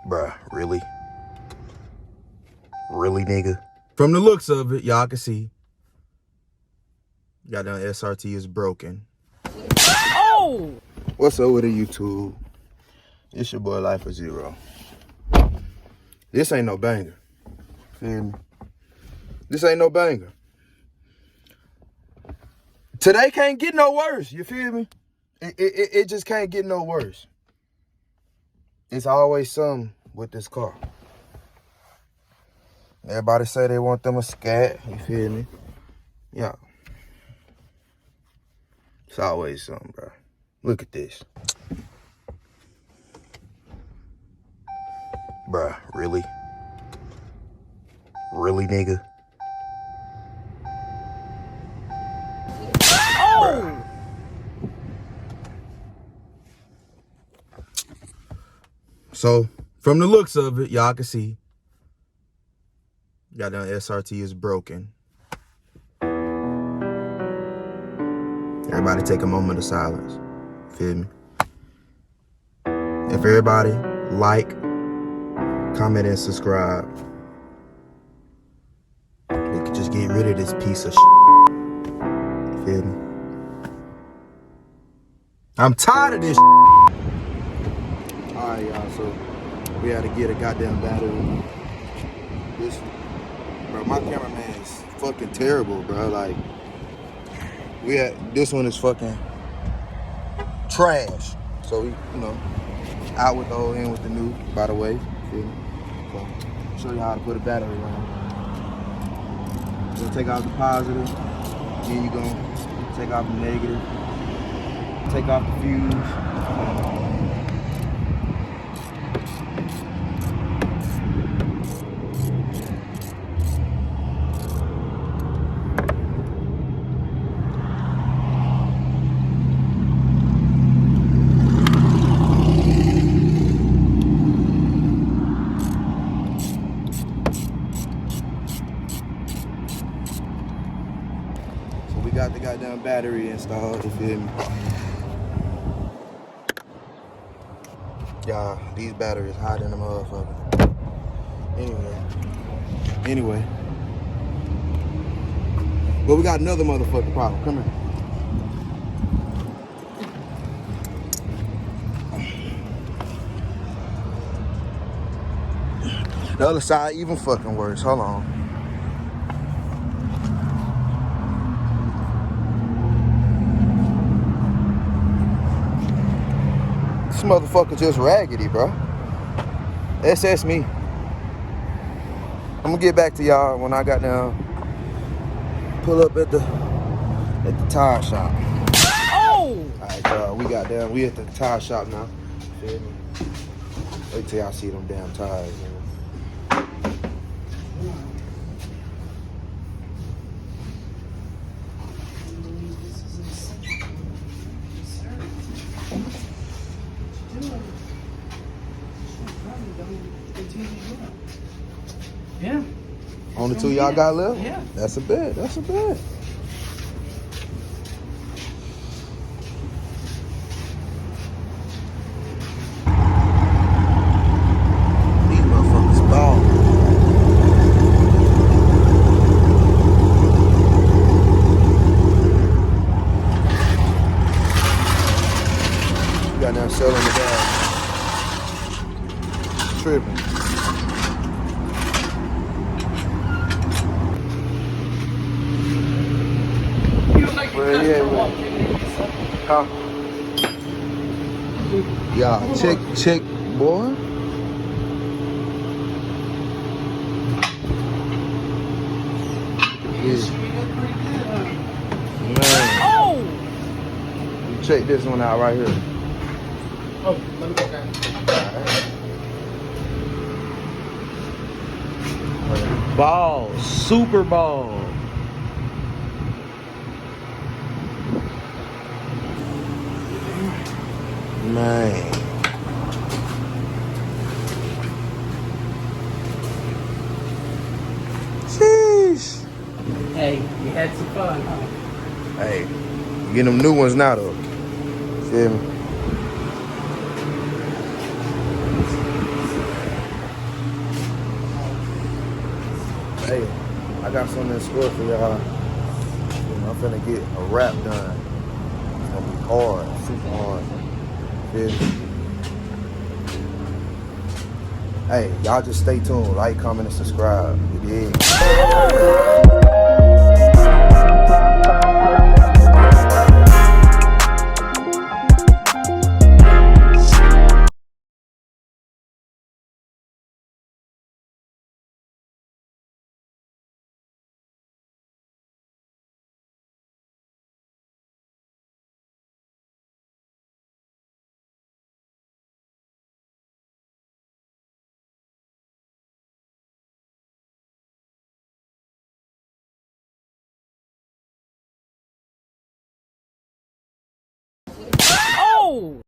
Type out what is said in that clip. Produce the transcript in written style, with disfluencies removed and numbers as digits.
Bruh, really? Really, nigga? From the looks of it, y'all can see. Goddamn SRT is broken. Oh! What's up with the YouTube? It's your boy Life of Zero. This ain't no banger. Feel me? This ain't no banger. Today can't get no worse, you feel me? It just can't get no worse. It's always something with this car. Everybody say they want them a Scat, you feel me? Yeah. It's always something, bro. Look at this. Bruh, really? Really, nigga? Oh! So, from the looks of it, y'all can see. Goddamn SRT is broken. Everybody take a moment of silence. Feel me? If everybody like, comment, and subscribe, we could just get rid of this piece of shit. Feel me? I'm tired of this shit. Alright, y'all, so we had to get a goddamn battery. This, bro, my cameraman is fucking terrible, bro. Like, this one is fucking trash. So we, out with the old, in with the new, by the way. Feel me? So, show you how to put a battery on. So take out the positive, then you're gonna take out the negative, take off the fuse. We got the goddamn battery installed, you feel me? Y'all, these batteries hot in the motherfucker. Anyway. But we got another motherfucking problem. Come here. The other side even fucking worse. Hold on. This motherfucker just raggedy, bro. SS me. I'm gonna get back to y'all when I got down. Pull up at the tire shop. Oh! Alright, y'all. We at the tire shop now. Feel me? Wait till y'all see them damn tires, man. Yeah. Only two y'all got left? Yeah. That's a bet. That's a bet. These motherfuckers ball. You got now selling the gas. Tripping. Huh? Yeah, check, boy. Yeah. Man. Oh! You check this one out right here. Oh, let me go down. Right. Ball, super ball. Man. Sheesh. Hey, you had some fun, huh? Hey, get them new ones now though. Feel me? got something in store for y'all. You know, I'm finna get a rap done. It's gonna be hard, super hard. Feel me? Hey, y'all just stay tuned. Like, comment, and subscribe. You dig?